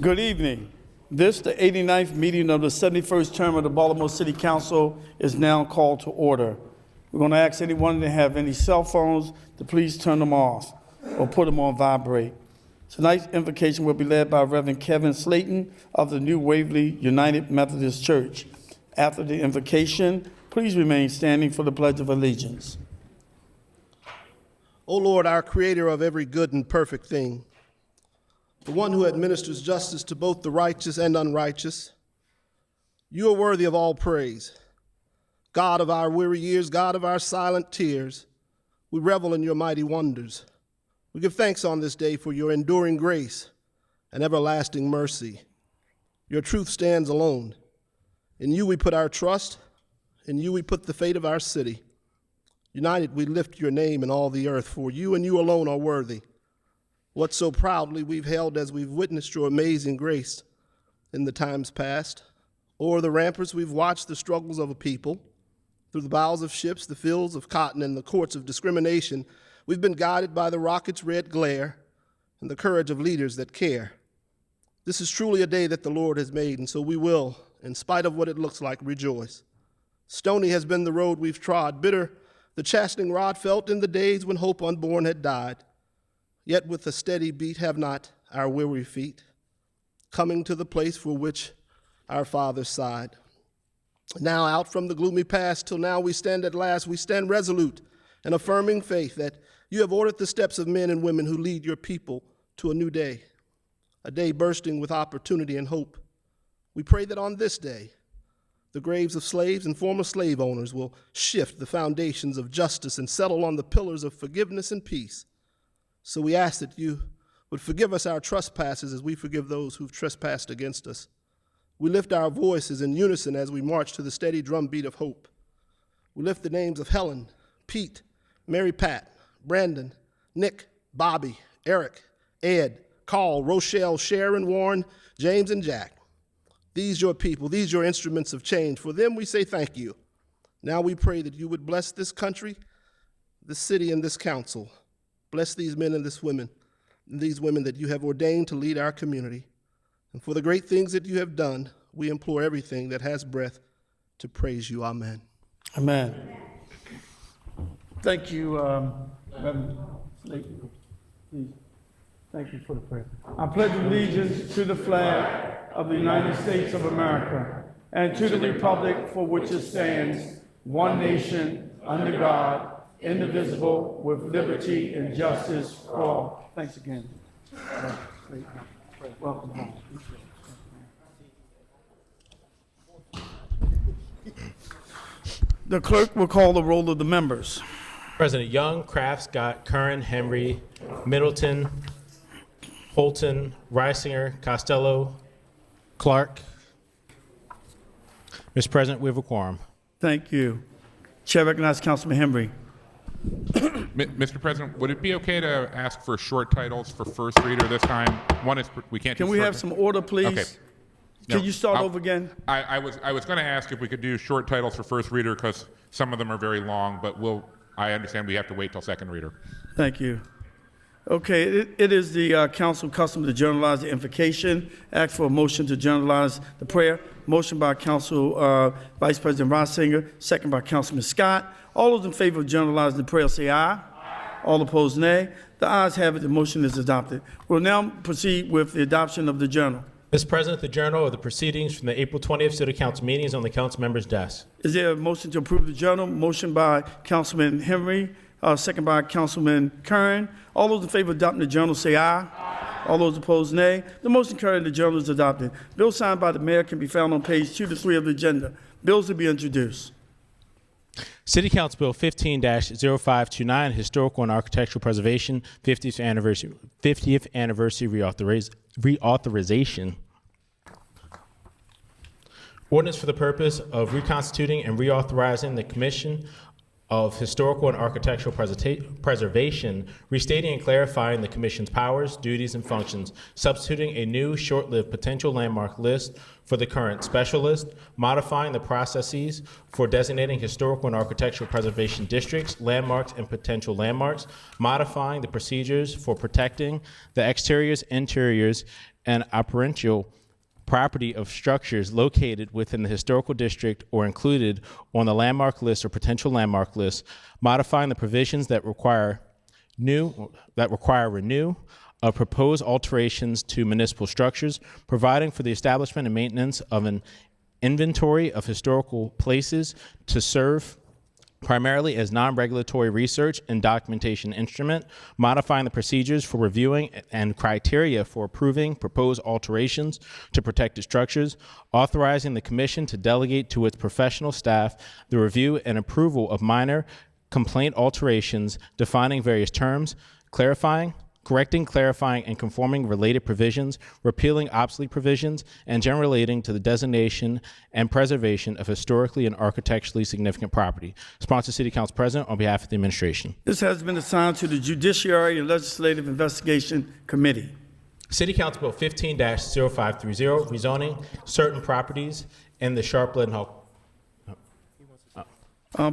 Good evening. This, the 89th meeting of the 71st term of the Baltimore City Council, is now called to order. We're going to ask anyone that have any cell phones to please turn them off or put them on vibrate. Tonight's invocation will be led by Reverend Kevin Slayton of the New Waverly United Methodist Church. After the invocation, please remain standing for the Pledge of Allegiance. O Lord, our creator of every good and perfect thing, the one who administers justice to both the righteous and unrighteous, you are worthy of all praise. God of our weary years, God of our silent tears, we revel in your mighty wonders. We give thanks on this day for your enduring grace and everlasting mercy. Your truth stands alone. In you we put our trust. In you we put the fate of our city. United we lift your name in all the earth, for you and you alone are worthy. What so proudly we've held as we've witnessed your amazing grace in the times past. O'er the ramparts we've watched the struggles of a people. Through the bows of ships, the fields of cotton, and the courts of discrimination, we've been guided by the rocket's red glare and the courage of leaders that care. This is truly a day that the Lord has made, and so we will, in spite of what it looks like, rejoice. Stony has been the road we've trod, bitter the chastening rod felt in the days when hope unborn had died. Yet with a steady beat have not our weary feet, coming to the place for which our fathers sighed. Now out from the gloomy past till now we stand at last, we stand resolute and affirming faith that you have ordered the steps of men and women who lead your people to a new day, a day bursting with opportunity and hope. We pray that on this day, the graves of slaves and former slave owners will shift the foundations of justice and settle on the pillars of forgiveness and peace. So we ask that you would forgive us our trespasses as we forgive those who've trespassed against us. We lift our voices in unison as we march to the steady drumbeat of hope. We lift the names of Helen, Pete, Mary Pat, Brandon, Nick, Bobby, Eric, Ed, Carl, Rochelle, Sharon, Warren, James, and Jack. These your people, these your instruments of change. For them we say thank you. Now we pray that you would bless this country, this city, and this council. Bless these men and these women that you have ordained to lead our community. And for the great things that you have done, we implore everything that has breath to praise you. Amen. Amen. Thank you, Reverend Slayton. Please. Thank you for the prayer. I pledge allegiance to the flag of the United States of America and to the republic for which it stands, one nation, under God, indivisible, with liberty and justice for all. Thanks again. Welcome home. The clerk will call the roll of the members. President Young, Kraft, Scott, Curran, Henry, Middleton, Holton, Reisinger, Costello, Clark. Mr. President, we have a quorum. Thank you. Chair recognizes Councilman Henry. Mr. President, would it be okay to ask for short titles for first reader this time? One is we can't. Can we have some order, please? Okay. Can you start over again? I was going to ask if we could do short titles for first reader because some of them are very long, but I understand we have to wait till second reader. Thank you. Okay, it is the council custom to journalize the invocation. Ask for a motion to journalize the prayer. Motion by Council Vice President Reisinger, second by Councilman Scott. All those in favor of journalizing the prayer say aye. All opposed, nay. The ayes have it. The motion is adopted. We'll now proceed with the adoption of the journal. Mr. President, the journal of the proceedings from the April 20th City Council meeting is on the council member's desk. Is there a motion to approve the journal? Motion by Councilman Henry, second by Councilman Curran. All those in favor of adopting the journal say aye. All those opposed, nay. The motion carried. The journal is adopted. Bill signed by the mayor can be found on page 2 to 3 of the agenda. Bills to be introduced. City Council Bill 15-0529, Historical and Architectural Preservation 50th Anniversary Reauthorization. Ordinance for the purpose of reconstituting and reauthorizing the Commission of Historical and Architectural Preservation, restating and clarifying the Commission's powers, duties, and functions, substituting a new short-lived potential landmark list for the current special list, modifying the processes for designating historical and architectural preservation districts, landmarks, and potential landmarks, modifying the procedures for protecting the exteriors, interiors, and operational property of structures located within the historical district or included on the landmark list or potential landmark list, modifying the provisions that require renew of proposed alterations to municipal structures, providing for the establishment and maintenance of an inventory of historical places to serve primarily as non-regulatory research and documentation instrument, modifying the procedures for reviewing and criteria for approving proposed alterations to protected structures, authorizing the commission to delegate to its professional staff the review and approval of minor complaint alterations, defining various terms, correcting, clarifying, and conforming related provisions, repealing obsolete provisions, and generally relating to the designation and preservation of historically and architecturally significant property. Sponsor, City Council President, on behalf of the administration. This has been assigned to the Judiciary and Legislative Investigation Committee. City Council Bill 15-0530, rezoning certain properties in the Sharp-Leaden Hall.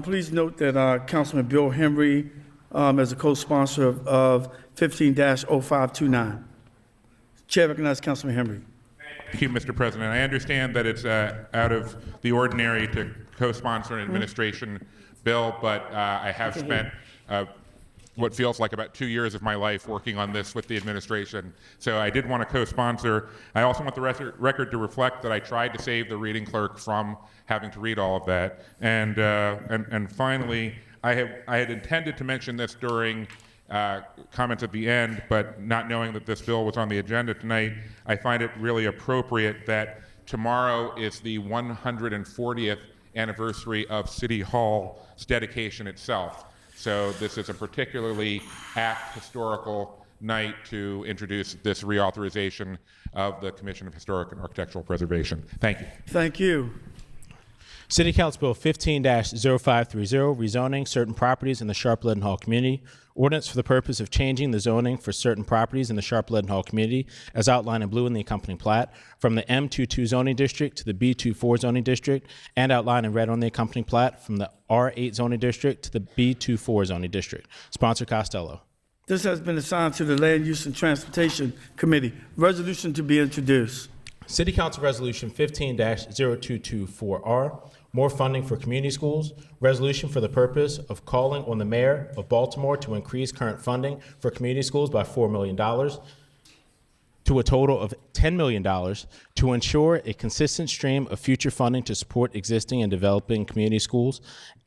Please note that Councilman Bill Henry as a co-sponsor of 15-0529. Chair recognizes Councilman Henry. Thank you, Mr. President. I understand that it's out of the ordinary to co-sponsor an administration bill, but I have spent what feels like about 2 years of my life working on this with the administration. So I did want to co-sponsor. I also want the record to reflect that I tried to save the reading clerk from having to read all of that. And finally, I had intended to mention this during comments at the end, but not knowing that this bill was on the agenda tonight, I find it really appropriate that tomorrow is the 140th anniversary of City Hall's dedication itself. So this is a particularly apt historical night to introduce this reauthorization of the Commission of Historic and Architectural Preservation. Thank you. Thank you. City Council Bill 15-0530, rezoning certain properties in the Sharp-Leaden Hall community. Ordinance for the purpose of changing the zoning for certain properties in the Sharp-Leaden Hall community, as outlined in blue in the accompanying plat, from the M22 zoning district to the B24 zoning district, and outlined in red on the accompanying plat, from the R8 zoning district to the B24 zoning district. Sponsor Costello. This has been assigned to the Land Use and Transportation Committee. Resolution to be introduced. City Council Resolution 15-0224R, more funding for community schools. Resolution for the purpose of calling on the mayor of Baltimore to increase current funding for community schools by $4 million to a total of $10 million to ensure a consistent stream of future funding to support existing and developing community schools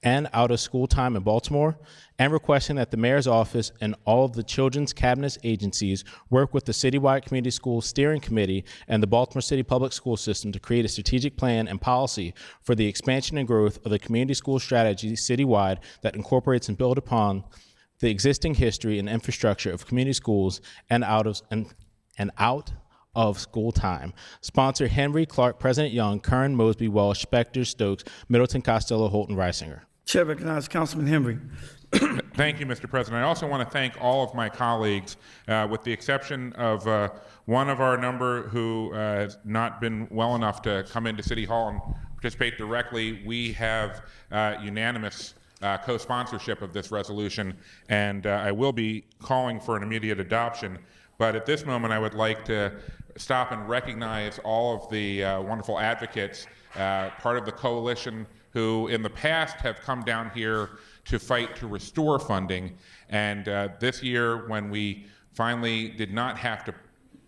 and out of school time in Baltimore, and requesting that the mayor's office and all of the children's cabinet agencies work with the citywide community school steering committee and the Baltimore City public school system to create a strategic plan and policy for the expansion and growth of the community school strategy citywide that incorporates and builds upon the existing history and infrastructure of community schools and out of school time. Sponsor Henry, Clark, President Young, Kern, Mosby, Welsh, Specter, Stokes, Middleton, Costello, Holton, Reisinger. Chair recognizes Councilman Henry. Thank you, Mr. President. I also want to thank all of my colleagues, with the exception of one of our number who has not been well enough to come into City Hall and participate directly. We have unanimous co-sponsorship of this resolution, and I will be calling for an immediate adoption. But at this moment, I would like to stop and recognize all of the wonderful advocates, part of the coalition who in the past have come down here to fight to restore funding. And this year, when we finally did not have to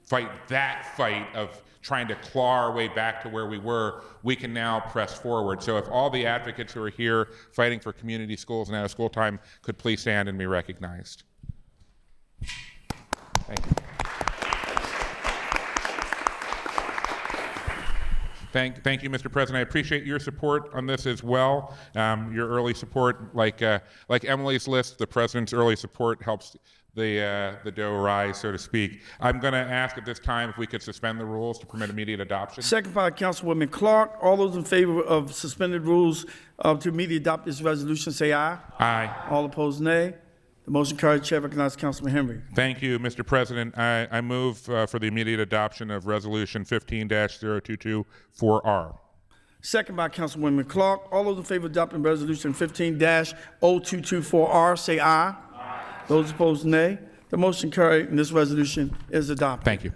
fight that fight of trying to claw our way back to where we were, we can now press forward. So if all the advocates who are here fighting for community schools and out of school time could please stand and be recognized. Thank you. Thank you, Mr. President. I appreciate your support on this as well. Your early support, like Emily's list, the President's early support helps the dough rise, so to speak. I'm going to ask at this time if we could suspend the rules to permit immediate adoption. Second by Councilwoman Clark. All those in favor of suspended rules to immediately adopt this resolution, say aye. Aye. All opposed, nay. The motion carried. Chair recognizes Councilman Henry. Thank you, Mr. President. I move for the immediate adoption of Resolution 15-0224R. Second by Councilwoman Clark. All those in favor of adopting Resolution 15-0224R, say aye. Aye. Those opposed, nay. The motion carried, and this resolution is adopted. Thank you.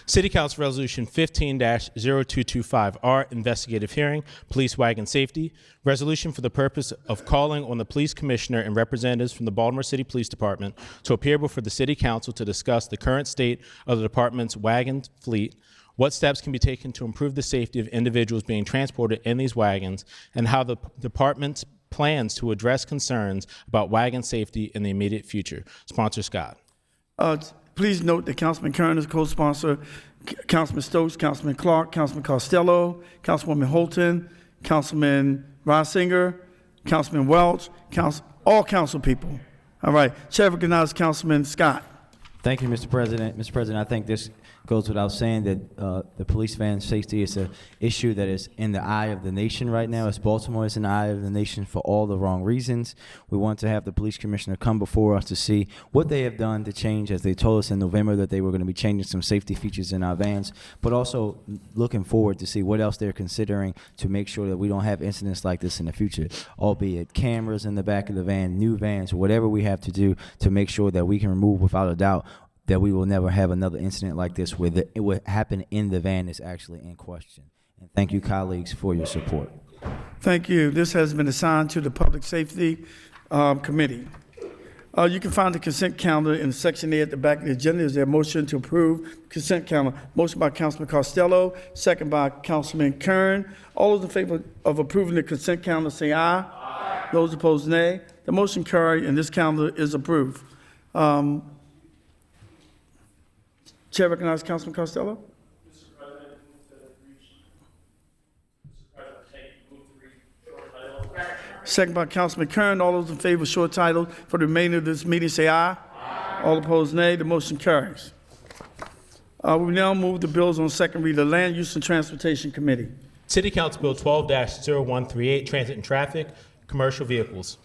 City Council Resolution 15-0225R, Investigative Hearing, Police Wagon Safety. Resolution for the purpose of calling on the Police Commissioner and representatives from the Baltimore City Police Department to appear before the City Council to discuss the current state of the department's wagon fleet, what steps can be taken to improve the safety of individuals being transported in these wagons, and how the department plans to address concerns about wagon safety in the immediate future. Sponsor Scott. Please note that Councilman Kern is co-sponsor, Councilman Stokes, Councilman Clark, Councilman Costello, Councilwoman Holton, Councilman Reisinger, Councilman Welch, all council people. All right, Chair recognizes Councilman Scott. Thank you, Mr. President. Mr. President, I think this goes without saying that the police van safety is an issue that is in the eye of the nation right now. As Baltimore is in the eye of the nation for all the wrong reasons. We want to have the police commissioner come before us to see what they have done to change, as they told us in November that they were going to be changing some safety features in our vans, but also looking forward to see what else they're considering to make sure that we don't have incidents like this in the future, albeit cameras in the back of the van, new vans, whatever we have to do to make sure that we can remove without a doubt that we will never have another incident like this where it would happen in the van is actually in question. And thank you, colleagues, for your support. Thank you. This has been assigned to the Public Safety Committee. You can find the consent calendar in Section A at the back of the agenda. Is there a motion to approve consent calendar? Motion by Councilman Costello, second by Councilman Kern. All those in favor of approving the consent calendar say aye. Aye. Those opposed, nay. The motion carried, and this calendar is approved. Chair recognizes Councilman Costello. Mr. President, move to read short title. Second by Councilman Kern. All those in favor of short title for the remainder of this meeting say aye. Aye. All opposed, nay. The motion carries. We now move the bills on second reader. Land Use and Transportation Committee. City Council Bill 12-0138, Transit and Traffic, Commercial Vehicles.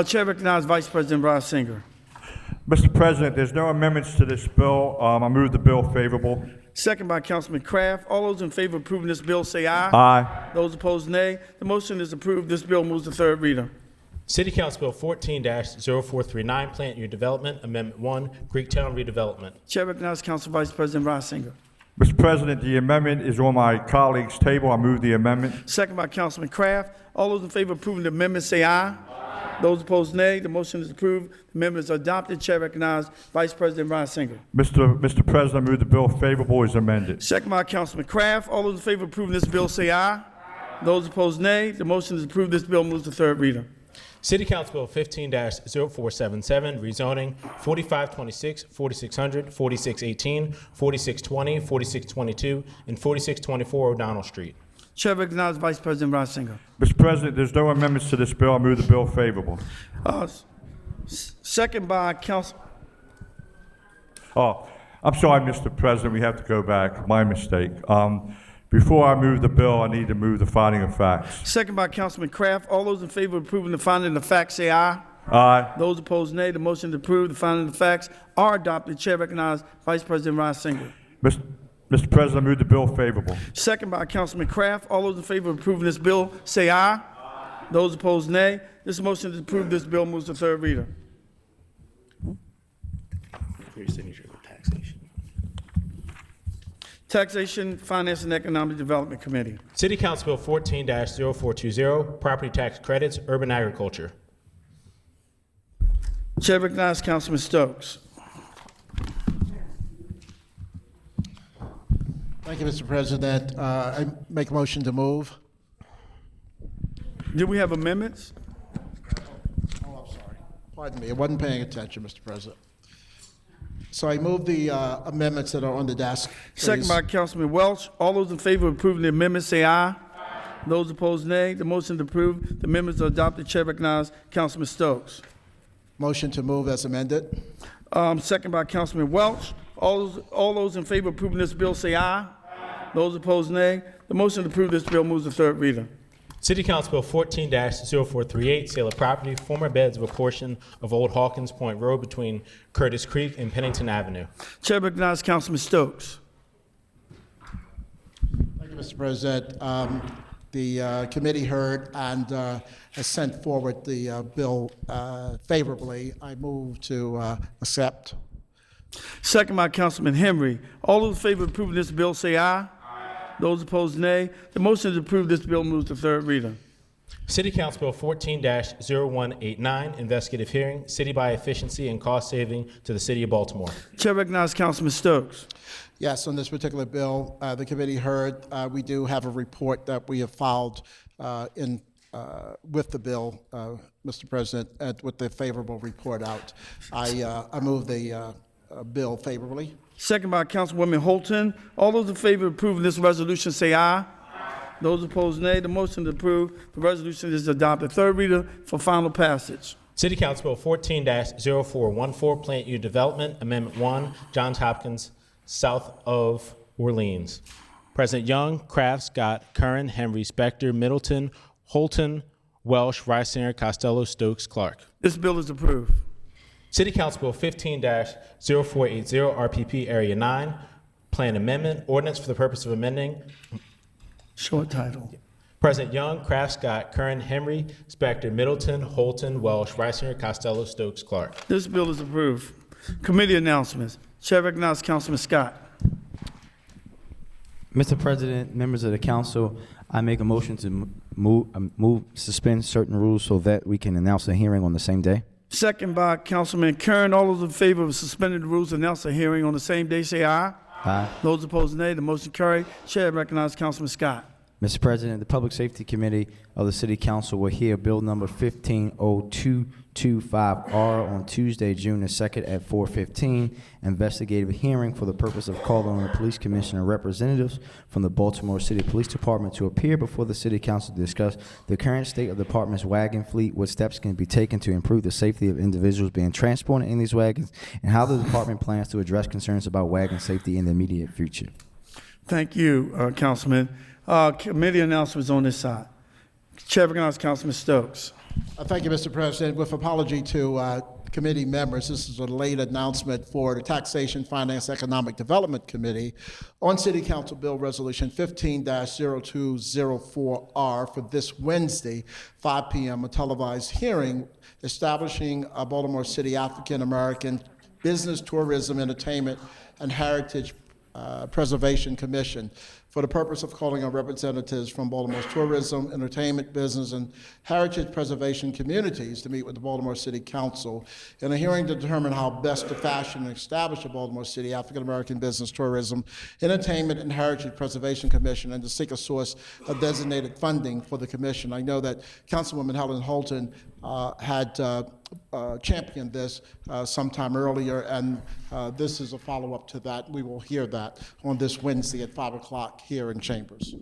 Chair recognizes Vice President Reisinger. Mr. President, there's no amendments to this bill. I move the bill favorable. Second by Councilman Kraft. All those in favor of approving this bill say aye. Aye. Those opposed, nay. The motion is approved. This bill moves to third reader. City Council Bill 14-0439, Plant New Development, Amendment 1, Greektown Redevelopment. Chair recognizes Council Vice President Reisinger. Mr. President, the amendment is on my colleague's table. I move the amendment. Second by Councilman Kraft. All those in favor of approving the amendment say aye. Those opposed, nay. The motion is approved. The amendment is adopted. Chair recognizes Vice President Reisinger. Mr. President, I move the bill favorable as amended. Second by Councilman Kraft. All those in favor of approving this bill say aye. Those opposed, nay. The motion is approved. This bill moves to third reader. City Council Bill 15-0477, rezoning 4526, 4600, 4618, 4620, 4622, and 4624 O'Donnell Street. Chair recognizes Vice President Reisinger. Mr. President, there's no amendments to this bill. I move the bill favorable. Second by Council. Oh, I'm sorry, Mr. President. We have to go back. My mistake. Before I move the bill, I need to move the finding of facts. Second by Councilman Kraft. All those in favor of approving the finding of facts say aye. Aye. Those opposed, nay. The motion to approve the finding of facts are adopted. Chair recognizes Vice President Reisinger. Mr. President, I move the bill favorable. Second by Councilman Kraft. All those in favor of approving this bill say aye. Those opposed, nay. This motion to approve this bill moves to third reader. For your signature, taxation. Taxation, Finance, and Economic Development Committee. City Council Bill 14-0420, Property Tax Credits, Urban Agriculture. Chair recognizes Councilman Stokes. Thank you, Mr. President. I make a motion to move. Did we have amendments? Oh, I'm sorry. Pardon me. I wasn't paying attention, Mr. President. So I move the amendments that are on the desk. Second by Councilman Welch. All those in favor of approving the amendment say aye. Those opposed, nay. The motion to approve the amendments are adopted. Chair recognizes Councilman Stokes. Motion to move as amended. Second by Councilman Welch. All those in favor of approving this bill say aye. Those opposed, nay. The motion to approve this bill moves to third reader. City Council Bill 14-0438, Sale of Property, Former Beds of a Portion of Old Hawkins Point Road between Curtis Creek and Pennington Avenue. Chair recognizes Councilman Stokes. Thank you, Mr. President. The committee heard and has sent forward the bill favorably. I move to accept. Second by Councilman Henry. All those in favor of approving this bill say aye. Those opposed, nay. The motion to approve this bill moves to third reader. City Council Bill 14-0189, investigative hearing, city by efficiency and cost saving to the city of Baltimore. Chair recognizes Councilman Stokes. Yes, on this particular bill, the committee heard, we do have a report that we have filed with the bill, Mr. President, with the favorable report out. I move the bill favorably. Second by Councilwoman Holton. All those in favor of approving this resolution say aye. Those opposed, nay. The motion to approve the resolution is adopted. Third reader for final passage. City Council Bill 14-0414, Plant Unit Development, Amendment 1, Johns Hopkins, south of Orleans. President Young, Kraft, Scott, Curran, Henry, Specter, Middleton, Holton, Welsh, Reisinger, Costello, Stokes, Clark. This bill is approved. City Council Bill 15-0480, RPP Area 9, Plan Amendment, Ordinance for the purpose of amending. Short title. President Young, Kraft, Scott, Curran, Henry, Specter, Middleton, Holton, Welsh, Reisinger, Costello, Stokes, Clark. This bill is approved. Committee announcements. Chair recognizes Councilman Scott. Mr. President, members of the council, I make a motion to suspend certain rules so that we can announce a hearing on the same day. Second by Councilman Kern. All those in favor of suspending the rules and announce a hearing on the same day say aye. Aye. Those opposed, nay. The motion carried. Chair recognizes Councilman Scott. Mr. President, the Public Safety Committee of the City Council will hear Bill number 150225R on Tuesday, June the 2nd at 4:15, investigative hearing for the purpose of calling on the police commissioner representatives from the Baltimore City Police Department to appear before the City Council to discuss the current state of the department's wagon fleet, what steps can be taken to improve the safety of individuals being transported in these wagons, and how the department plans to address concerns about wagon safety in the immediate future. Thank you, Councilman. Committee announcements on this side. Chair recognizes Councilman Stokes. Thank you, Mr. President. With apology to committee members, this is a late announcement for the Taxation, Finance, Economic Development Committee on City Council Bill Resolution 15-0204R for this Wednesday, 5 p.m., a televised hearing establishing a Baltimore City African American Business, Tourism, Entertainment, and Heritage Preservation Commission for the purpose of calling on representatives from Baltimore's tourism, entertainment, business, and heritage preservation communities to meet with the Baltimore City Council in a hearing to determine how best to fashion and establish a Baltimore City African American Business, Tourism, Entertainment, and Heritage Preservation Commission, and to seek a source of designated funding for the commission. I know that Councilwoman Helen Holton had championed this sometime earlier, and this is a follow-up to that. We will hear that on this Wednesday at 5 o'clock here in Chambers.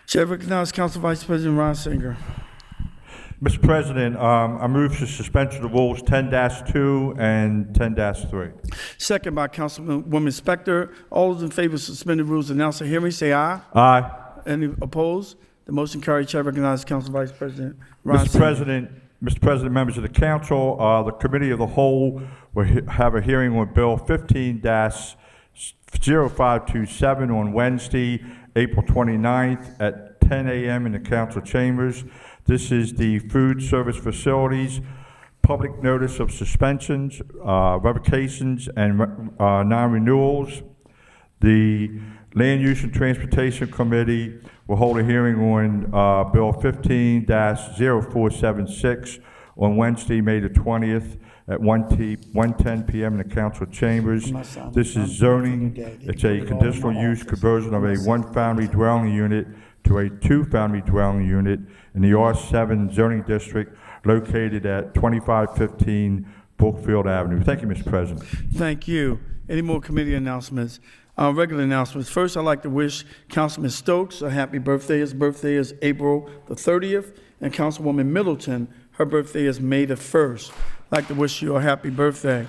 Chair recognizes Council Vice President Reisinger. Mr. President, I move to suspension of the rules 10-2 and 10-3. Second by Councilwoman Spector. All those in favor of suspending rules and announce a hearing say aye. Aye. Any opposed? The motion carried. Chair recognizes Council Vice President Reisinger. Mr. President, members of the council, the committee of the whole will have a hearing on Bill 15-0527 on Wednesday, April 29th at 10 a.m. in the council chambers. This is the food service facilities, public notice of suspensions, revocations, and non-renewals. The Land Use and Transportation Committee will hold a hearing on Bill 15-0476 on Wednesday, May the 20th at 1:10 p.m. in the council chambers. This is zoning. It's a conditional use conversion of a one-family dwelling unit to a two-family dwelling unit in the R7 zoning district located at 2515 Brookfield Avenue. Thank you, Mr. President. Thank you. Any more committee announcements? Regular announcements. First, I'd like to wish Councilman Stokes a happy birthday. His birthday is April the 30th, and Councilwoman Middleton, her birthday is May the 1st. I'd like to wish you a happy birthday.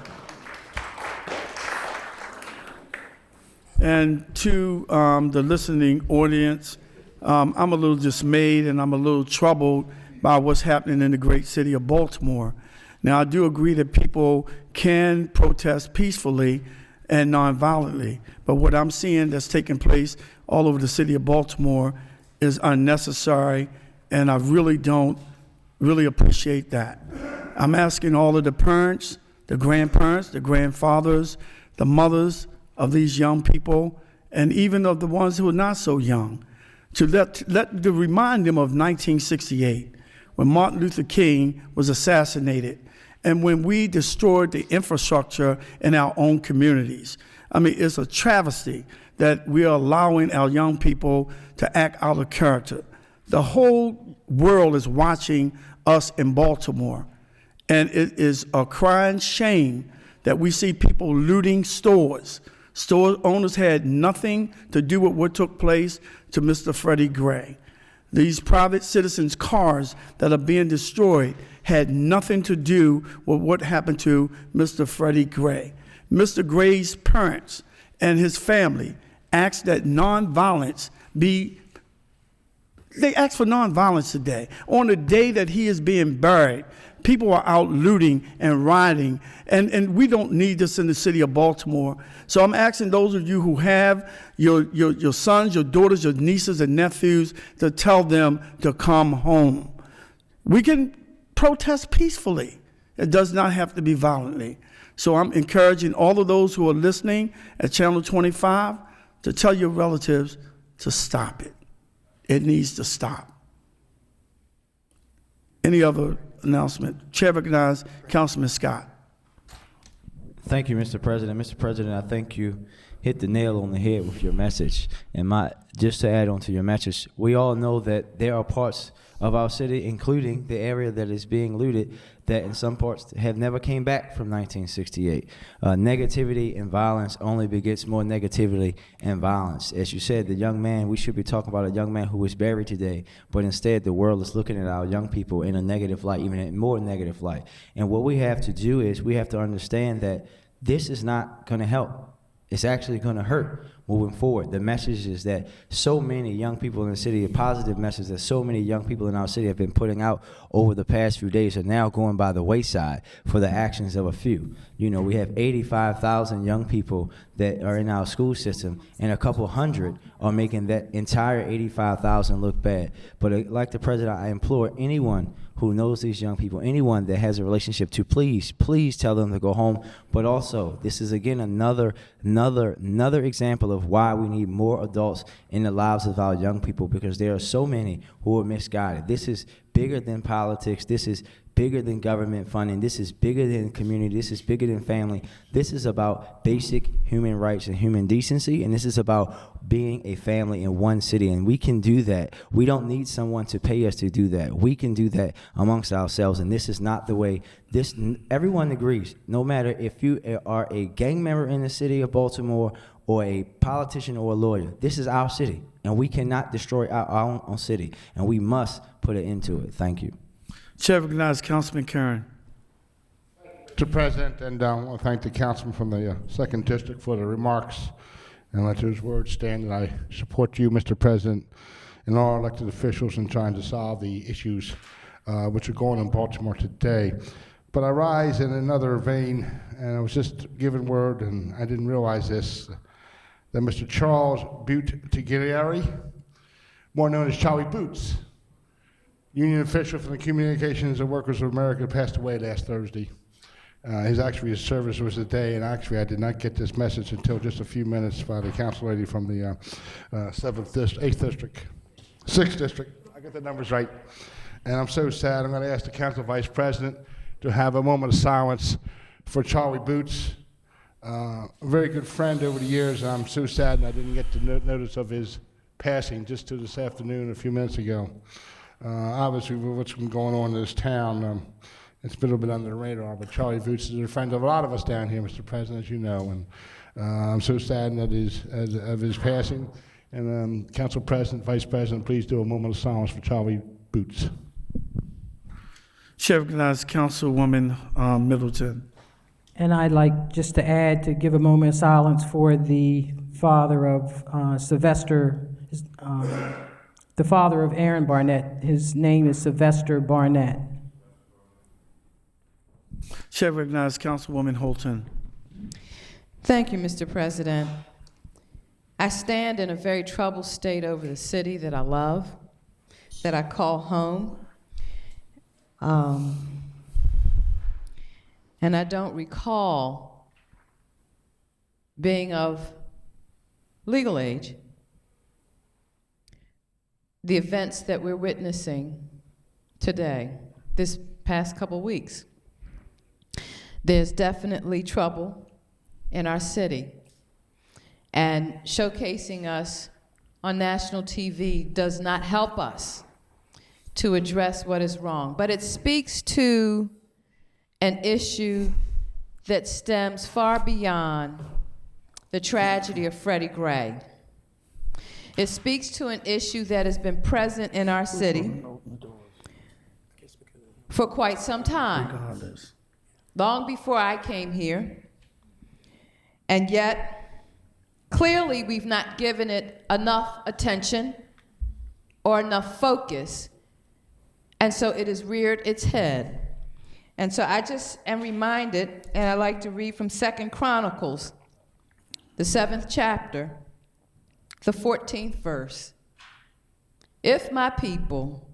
And to the listening audience, I'm a little dismayed and I'm a little troubled by what's happening in the great city of Baltimore. Now, I do agree that people can protest peacefully and nonviolently, but what I'm seeing that's taking place all over the city of Baltimore is unnecessary, and I really don't appreciate that. I'm asking all of the parents, the grandparents, the grandfathers, the mothers of these young people, and even of the ones who are not so young, to remind them of 1968, when Martin Luther King was assassinated, and when we destroyed the infrastructure in our own communities. I mean, it's a travesty that we are allowing our young people to act out of character. The whole world is watching us in Baltimore, and it is a crying shame that we see people looting stores. Store owners had nothing to do with what took place to Mr. Freddie Gray. These private citizens' cars that are being destroyed had nothing to do with what happened to Mr. Freddie Gray. Mr. Gray's parents and his family asked that nonviolence they asked for nonviolence today. On the day that he is being buried, people are out looting and rioting, and we don't need this in the city of Baltimore. So I'm asking those of you who have your sons, your daughters, your nieces and nephews to tell them to come home. We can protest peacefully. It does not have to be violently. So I'm encouraging all of those who are listening at Channel 25 to tell your relatives to stop it. It needs to stop. Any other announcement? Chair recognizes Councilman Scott. Thank you, Mr. President. Mr. President, I think you hit the nail on the head with your message. And just to add on to your message, we all know that there are parts of our city, including the area that is being looted, that in some parts have never came back from 1968. Negativity and violence only begets more negativity and violence. As you said, the young man, we should be talking about a young man who was buried today, but instead the world is looking at our young people in a negative light, even in a more negative light. And what we have to do is we have to understand that this is not going to help. It's actually going to hurt moving forward. The message is that so many young people in the city, a positive message that so many young people in our city have been putting out over the past few days are now going by the wayside for the actions of a few. You know, we have 85,000 young people that are in our school system, and a couple hundred are making that entire 85,000 look bad. But like the president, I implore anyone who knows these young people, anyone that has a relationship, to please tell them to go home. But also, this is again another example of why we need more adults in the lives of our young people, because there are so many who are misguided. This is bigger than politics. This is bigger than government funding. This is bigger than community. This is bigger than family. This is about basic human rights and human decency, and this is about being a family in one city, and we can do that. We don't need someone to pay us to do that. We can do that amongst ourselves, and this is not the way. Everyone agrees, no matter if you are a gang member in the city of Baltimore or a politician or a lawyer, this is our city, and we cannot destroy our own city, and we must put an end to it. Thank you. Chair recognizes Councilman Kern. Mr. President, and I want to thank the councilman from the 2nd District for the remarks, and let those words stand. And I support you, Mr. President, and all elected officials in trying to solve the issues which are going on in Baltimore today. But I rise in another vein, and I was just given word, and I didn't realize this, that Mr. Charles Buttigieg, more known as Charlie Boots, union official from the Communications and Workers of America, passed away last Thursday. His service was today, and actually I did not get this message until just a few minutes by the council lady from the 7th District, 8th District, 6th District. I got the numbers right. And I'm so sad. I'm going to ask the council vice president to have a moment of silence for Charlie Boots, a very good friend over the years. And I'm so sad and I didn't get the notice of his passing just to this afternoon, a few minutes ago. Obviously, what's been going on in this town, it's been a little bit under the radar, but Charlie Boots is a friend of a lot of us down here, Mr. President, as you know, and I'm so saddened of his passing. And Council President, Vice President, please do a moment of silence for Charlie Boots. Chair recognizes Councilwoman Middleton. And I'd like just to add, to give a moment of silence for the father of Sylvester, the father of Aaron Barnett. His name is Sylvester Barnett. Chair recognizes Councilwoman Holton. Thank you, Mr. President. I stand in a very troubled state over the city that I love, that I call home. and I don't recall being of legal age, the events that we're witnessing today, this past couple weeks. There's definitely trouble in our city, and showcasing us on national TV does not help us to address what is wrong. But it speaks to an issue that stems far beyond the tragedy of Freddie Gray. It speaks to an issue that has been present in our city for quite some time, long before I came here, and yet clearly we've not given it enough attention or enough focus, and so it has reared its head. And so I just am reminded, and I like to read from 2 Chronicles, the 7th chapter, the 14th verse. If my people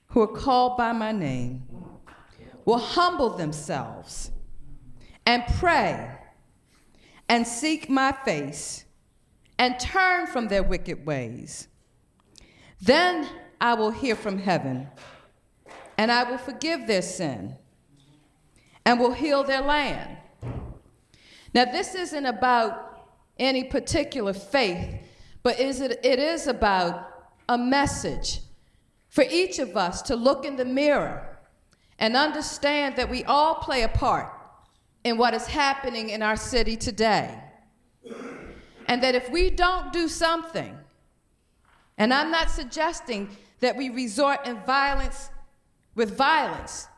who are called by my name will humble themselves and pray and seek my face and turn from their wicked ways, then I will hear from heaven and I will forgive their sin and will heal their land. Now, this isn't about any particular faith, but it is about a message for each of us to look in the mirror and understand that we all play a part in what is happening in our city today. And that if we don't do something, and I'm not suggesting that we resort in violence with violence.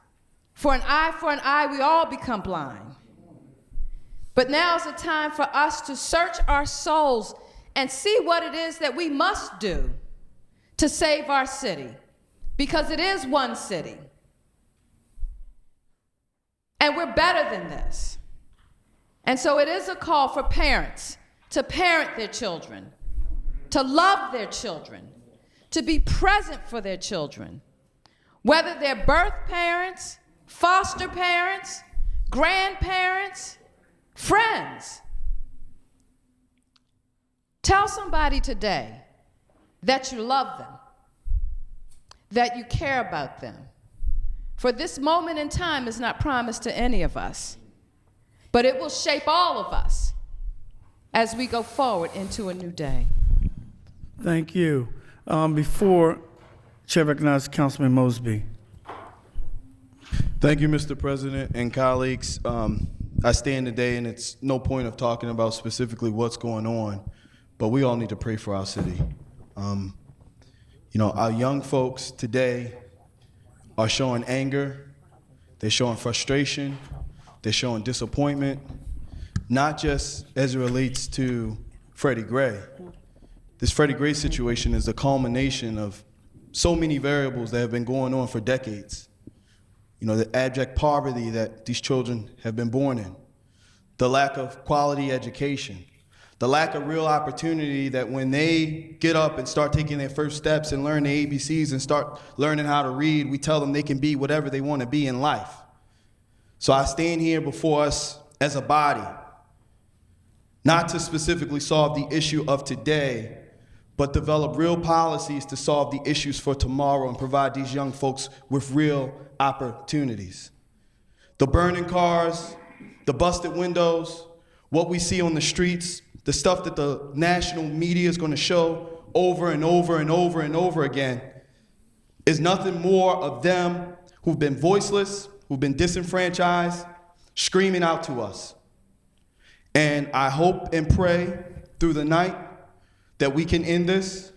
For an eye, we all become blind. But now is the time for us to search our souls and see what it is that we must do to save our city, because it is one city. And we're better than this. And so it is a call for parents to parent their children, to love their children, to be present for their children, whether they're birth parents, foster parents, grandparents, friends. Tell somebody today that you love them, that you care about them. For this moment in time is not promised to any of us, but it will shape all of us as we go forward into a new day. Thank you. Before Chair recognizes Councilman Mosby. Thank you, Mr. President and colleagues. I stand today, and it's no point of talking about specifically what's going on, but we all need to pray for our city. Our young folks today are showing anger, they're showing frustration, they're showing disappointment, not just as it relates to Freddie Gray. This Freddie Gray situation is a culmination of so many variables that have been going on for decades. The abject poverty that these children have been born in, the lack of quality education, the lack of real opportunity that when they get up and start taking their first steps and learn the ABCs and start learning how to read, we tell them they can be whatever they want to be in life. So I stand here before us as a body, not to specifically solve the issue of today, but develop real policies to solve the issues for tomorrow and provide these young folks with real opportunities. The burning cars, the busted windows, what we see on the streets, the stuff that the national media is going to show over and over and over and over again is nothing more of them who've been voiceless, who've been disenfranchised, screaming out to us. And I hope and pray through the night that we can end this.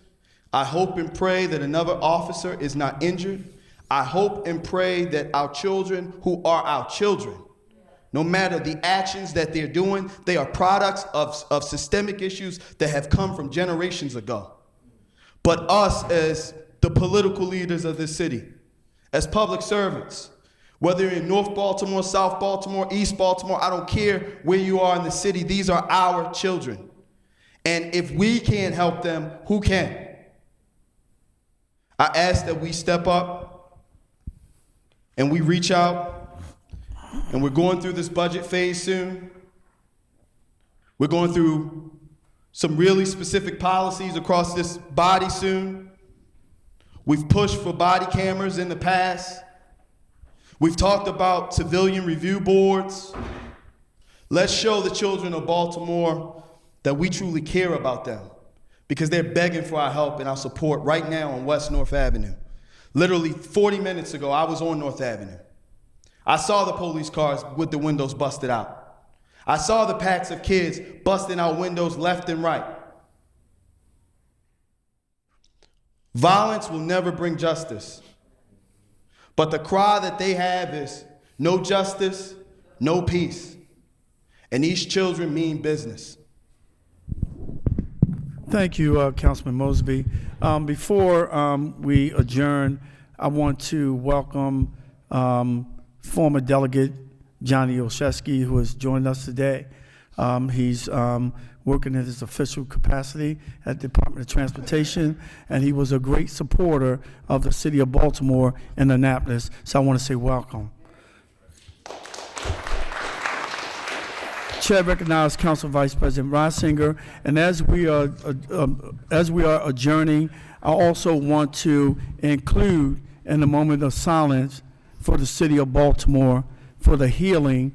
I hope and pray that another officer is not injured. I hope and pray that our children, who are our children, no matter the actions that they're doing, they are products of systemic issues that have come from generations ago. But us as the political leaders of this city, as public servants, whether you're in North Baltimore, South Baltimore, East Baltimore, I don't care where you are in the city, these are our children. And if we can't help them, who can? I ask that we step up and we reach out and we're going through this budget phase soon. We're going through some really specific policies across this body soon. We've pushed for body cameras in the past. We've talked about civilian review boards. Let's show the children of Baltimore that we truly care about them, because they're begging for our help and our support right now on West North Avenue. Literally 40 minutes ago, I was on North Avenue. I saw the police cars with the windows busted out. I saw the packs of kids busting out windows left and right. Violence will never bring justice. But the cry that they have is no justice, no peace. And these children mean business. Thank you, Councilman Mosby. Before we adjourn, I want to welcome former delegate Johnny Olszewski, who has joined us today. He's working in his official capacity at the Department of Transportation, and he was a great supporter of the city of Baltimore and Annapolis, so I want to say welcome. Chair recognizes Council Vice President Reisinger, and as we are adjourning, I also want to include in a moment of silence for the city of Baltimore for the healing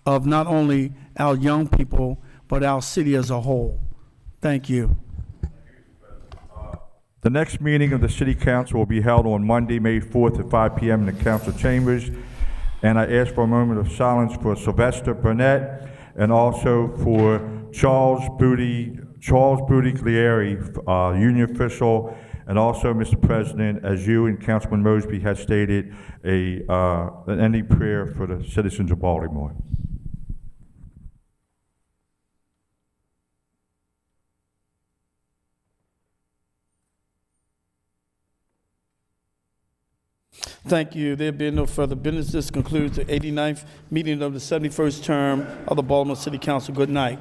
of not only our young people, but our city as a whole. Thank you. The next meeting of the City Council will be held on Monday, May 4th at 5 p.m. in the council chambers. And I ask for a moment of silence for Sylvester Burnett and also for Charles Booty Glieri, union official, and also, Mr. President, as you and Councilman Mosby has stated, an ending prayer for the citizens of Baltimore. Thank you. There being no further business, this concludes the 89th meeting of the 71st term of the Baltimore City Council. Good night.